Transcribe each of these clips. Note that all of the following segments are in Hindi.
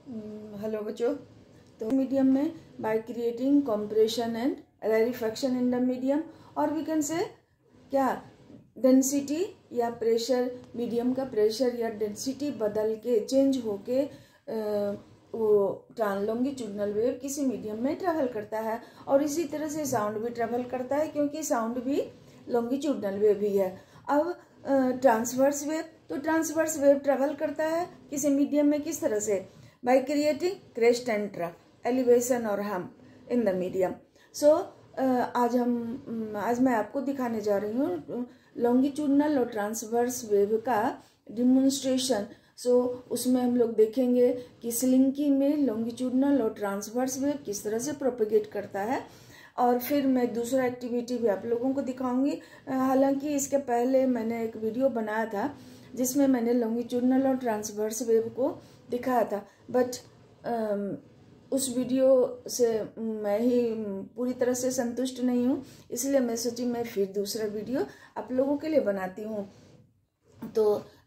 हेलो बच्चों। तो मीडियम में by creating compression and rarefaction in the medium, और वी कैन से क्या डेंसिटी या प्रेशर, मीडियम का प्रेशर या डेंसिटी बदल के चेंज होके वो लॉन्गिट्यूडनल वेव किसी मीडियम में ट्रेवल करता है। और इसी तरह से साउंड भी ट्रेवल करता है, क्योंकि साउंड भी लॉन्गिट्यूडनल वेव ही है। अब ट्रांसवर्स वेव, तो ट्रांसवर्स वेव ट्रेवल करता है किसी मीडियम में किस तरह से, by creating crest and trough, elevation और हम इन द मीडियम। सो आज मैं आपको दिखाने जा रही हूँ लॉन्गिट्यूडनल और ट्रांसवर्स वेव का डिमोन्स्ट्रेशन। सो उसमें हम लोग देखेंगे कि स्लिंकी में लॉन्गिट्यूडनल और ट्रांसवर्स वेव किस तरह से प्रोपेगेट करता है, और फिर मैं दूसरा एक्टिविटी भी आप लोगों को दिखाऊंगी। हालांकि इसके पहले मैंने एक वीडियो बनाया था जिसमें मैंने लॉन्गिट्यूडनल और ट्रांसवर्स वेव को दिखाया था, बट उस वीडियो से मैं ही पूरी तरह से संतुष्ट नहीं हूँ, इसलिए मैं सोची मैं फिर दूसरा वीडियो आप लोगों के लिए बनाती हूँ। तो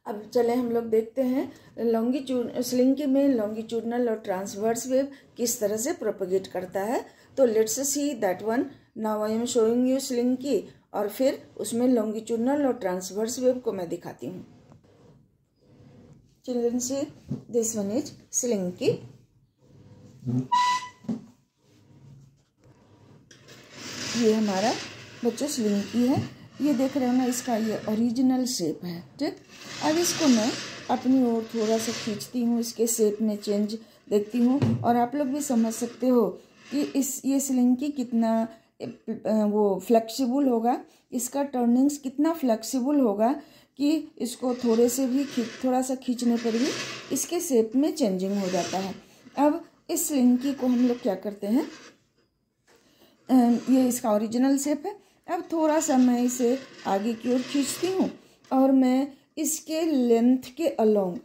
अब चले हम लोग देखते हैं स्लिंकी में लॉन्गिट्यूडनल और ट्रांसवर्स वेव किस तरह से प्रोपेगेट करता है। तो let's see that one. Now I am showing you slinky, और फिर उसमें लॉन्गिट्यूडनल और ट्रांसवर्स वेव को मैं दिखाती हूँ। Children see, this one is slinky. ये हमारा बच्चों स्लिंकी है, ये देख रहे हो ना, इसका ये ओरिजिनल शेप है। ठीक, अब इसको मैं अपनी ओर थोड़ा सा खींचती हूँ, इसके शेप में चेंज देखती हूँ, और आप लोग भी समझ सकते हो कि ये स्लिंकी कितना वो फ्लेक्सिबल होगा, इसका टर्निंग्स कितना फ्लेक्सिबल होगा कि इसको थोड़ा सा खींचने पर भी इसके शेप में चेंजिंग हो जाता है। अब इस स्लिंकी को हम लोग क्या करते हैं, ये इसका ओरिजिनल शेप है। अब थोड़ा सा मैं इसे आगे की ओर खींचती हूँ, और मैं इसके लेंथ के अलोंग,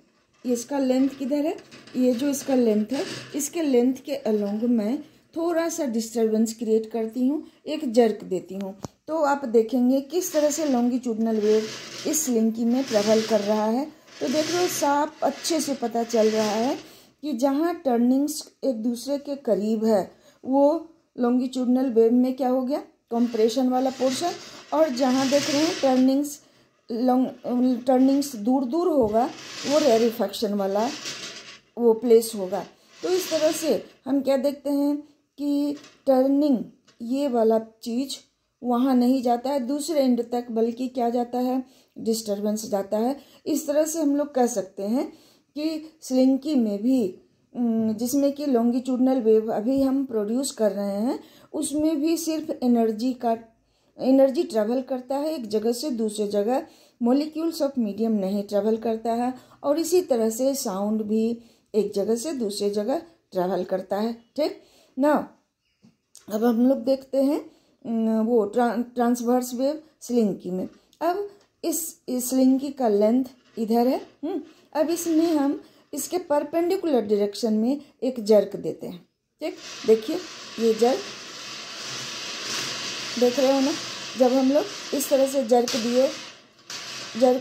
इसका लेंथ किधर है, ये जो इसका लेंथ है, इसके लेंथ के अलोंग मैं थोड़ा सा डिस्टर्बेंस क्रिएट करती हूँ, एक जर्क देती हूँ। तो आप देखेंगे किस तरह से लॉन्गिट्यूडनल वेव इस स्लिंकी में ट्रेवल कर रहा है। तो देख लो, साफ अच्छे से पता चल रहा है कि जहाँ टर्निंग्स एक दूसरे के करीब है वो लॉन्गिट्यूडनल वेव में क्या हो गया, कंप्रेशन वाला पोर्शन, और जहाँ देख रहे हैं टर्निंग्स दूर दूर होगा वो रेरिफेक्शन वाला वो प्लेस होगा। तो इस तरह से हम क्या देखते हैं कि टर्निंग ये वाला चीज वहाँ नहीं जाता है दूसरे एंड तक, बल्कि क्या जाता है, डिस्टर्बेंस जाता है। इस तरह से हम लोग कह सकते हैं कि स्लिंकी में भी जिसमें कि लॉन्गिट्यूडनल वेव अभी हम प्रोड्यूस कर रहे हैं, उसमें भी सिर्फ एनर्जी ट्रेवल करता है एक जगह से दूसरे जगह, मॉलिक्यूल्स ऑफ मीडियम नहीं ट्रेवल करता है। और इसी तरह से साउंड भी एक जगह से दूसरे जगह ट्रेवल करता है। ठीक ना, अब हम लोग देखते हैं वो ट्रांसवर्स वेव स्लिंकी में। अब इस स्लिंकी का लेंथ इधर है। अब इसमें हम इसके परपेंडिकुलर डायरेक्शन में एक जर्क देते हैं। ठीक, देखिए ये जर्क देख रहे हो ना, जब हम लोग इस तरह से जर्क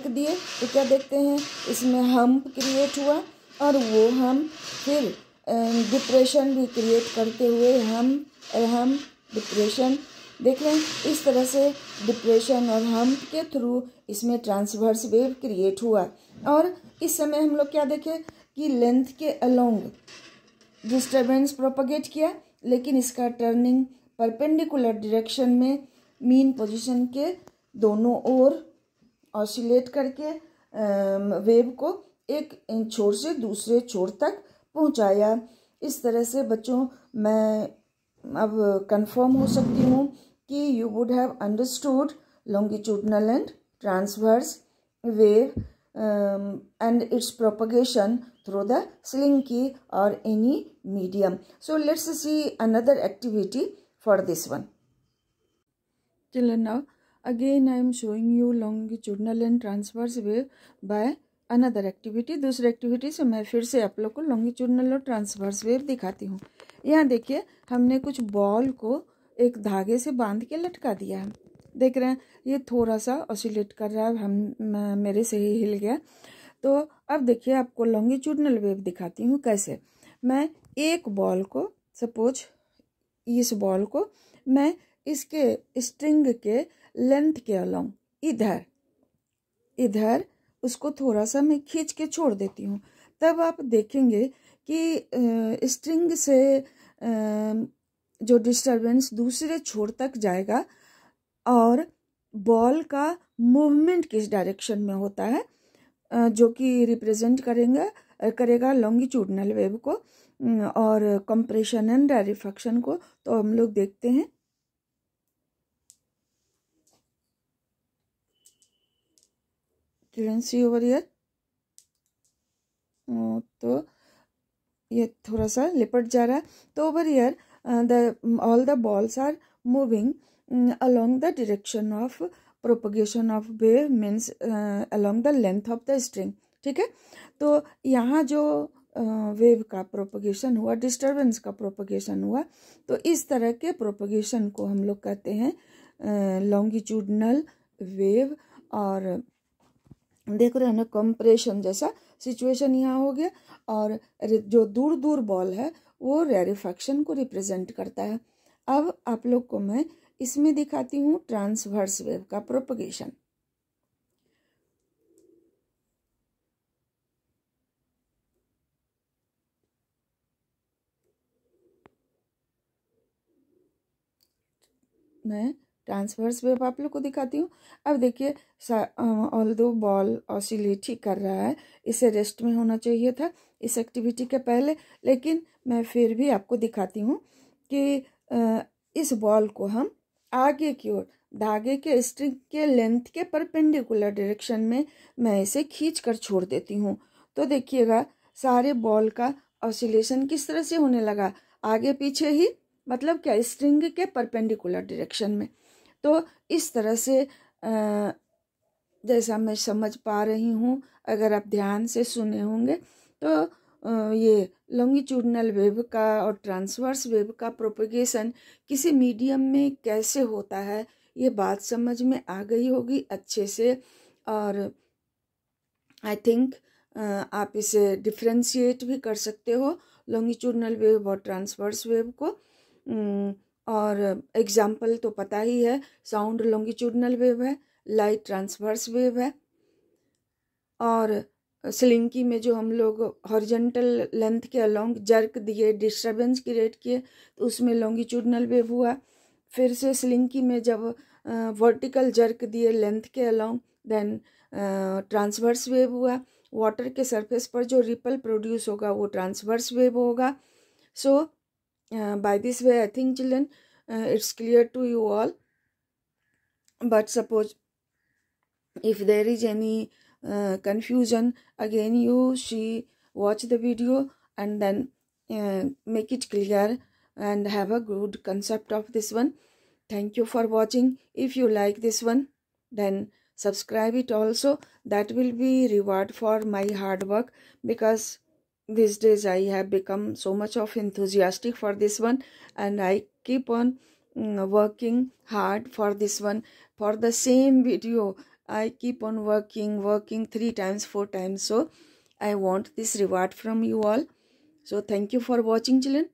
दिए तो क्या देखते हैं, इसमें हम्प क्रिएट हुआ, और वो हम फिर डिप्रेशन भी क्रिएट करते हुए हम डिप्रेशन देख रहे हैं। इस तरह से डिप्रेशन और हम्प के थ्रू इसमें ट्रांसवर्स वेव क्रिएट हुआ। और इस समय हम लोग क्या देखें कि लेंथ के अलोंग डिस्टर्बेंस प्रोपगेट किया, लेकिन इसका टर्निंग परपेंडिकुलर डायरेक्शन में मीन पोजीशन के दोनों ओर ऑसिलेट करके वेव को एक छोर से दूसरे छोर तक पहुंचाया। इस तरह से बच्चों मैं अब कंफर्म हो सकती हूँ कि you would have understood longitudinal and transverse wave and its propagation through the slinky or any medium. So let's see another activity for this one. Children, now again I am showing you longitudinal and transverse wave by another activity. दूसरे एक्टिविटी से मैं फिर से आप लोग को लॉन्गिट्यूडनल और ट्रांसवर्स वेव दिखाती हूँ। यहाँ देखिए, हमने कुछ बॉल को एक धागे से बांध के लटका दिया है। देख रहे हैं, ये थोड़ा सा ऑसिलेट कर रहा है, मेरे से ही हिल गया। तो अब देखिए, आपको लॉन्गिट्यूडनल वेव दिखाती हूँ कैसे। मैं एक बॉल को, सपोज इस बॉल को मैं इसके स्ट्रिंग के लेंथ के अलोंग इधर उसको थोड़ा सा मैं खींच के छोड़ देती हूँ। तब आप देखेंगे कि स्ट्रिंग से जो डिस्टरबेंस दूसरे छोर तक जाएगा और बॉल का मूवमेंट किस डायरेक्शन में होता है, जो कि रिप्रेजेंट करेगा लॉन्गिट्यूडनल वेव को और कंप्रेशन एंड रैरेफैक्शन को। तो हम लोग देखते हैं। Can see over here. तो ये थोड़ा सा लिपट जा रहा है। तो over here all the balls are moving along the direction of propagation of wave, means along the length of the string। ठीक है। तो यहाँ जो वेव का प्रोपगेशन हुआ, डिस्टरबेंस का प्रोपगेशन हुआ, तो इस तरह के प्रोपगेशन को हम लोग कहते हैं लॉन्गिट्यूडनल वेव। और देख रहे हैं ना, कंप्रेशन जैसा सिचुएशन यहाँ हो गया। और जो दूर दूर बॉल है वो रैरेफैक्शन को रिप्रेजेंट करता है। अब आप लोग को मैं इसमें दिखाती हूँ ट्रांसवर्स वेव का प्रोपगेशन। मैं ट्रांसवर्स वेव आप लोग को दिखाती हूँ। अब देखिए, ऑल्दो बॉल ऑसिलेट ही कर रहा है, इसे रेस्ट में होना चाहिए था इस एक्टिविटी के पहले, लेकिन मैं फिर भी आपको दिखाती हूँ कि इस बॉल को हम आगे की ओर धागे के स्ट्रिंग के लेंथ के परपेंडिकुलर डायरेक्शन में मैं इसे खींच कर छोड़ देती हूँ। तो देखिएगा सारे बॉल का ऑसिलेशन किस तरह से होने लगा, आगे पीछे ही, मतलब क्या, स्ट्रिंग के परपेंडिकुलर डायरेक्शन में। तो इस तरह से जैसा मैं समझ पा रही हूँ, अगर आप ध्यान से सुने होंगे, तो ये लॉन्गिट्यूडनल वेव का और ट्रांसवर्स वेव का प्रोपगेशन किसी मीडियम में कैसे होता है, ये बात समझ में आ गई होगी अच्छे से। और आई थिंक आप इसे डिफ्रेंशिएट भी कर सकते हो, लॉन्गिट्यूडनल वेव और ट्रांसवर्स वेव को। और एग्जाम्पल तो पता ही है, साउंड लॉन्गिट्यूडनल वेव है, लाइट ट्रांसवर्स वेव है। और स्लिंकी में जो हम लोग हॉरिजॉन्टल लेंथ के अलोंग जर्क दिए, डिस्टरबेंस क्रिएट किए, तो उसमें लॉन्गिट्यूडनल वेव हुआ। फिर से स्लिंकी में जब वर्टिकल जर्क दिए लेंथ के अलोंग, देन ट्रांसवर्स वेव हुआ। वाटर के सरफेस पर जो रिपल प्रोड्यूस होगा वो ट्रांसवर्स वेव होगा। So by this way I think children it's clear to you all. But suppose if there is any confusion, again you watch the video and then make it clear and have a good concept of this one. Thank you for watching. If you like this one, then subscribe it also. That will be reward for my hard work, because these days I have become so much of enthusiastic for this one, and I keep on working hard for this one. For the same video I keep on working 3 times 4 times. So I want this reward from you all. So thank you for watching, children.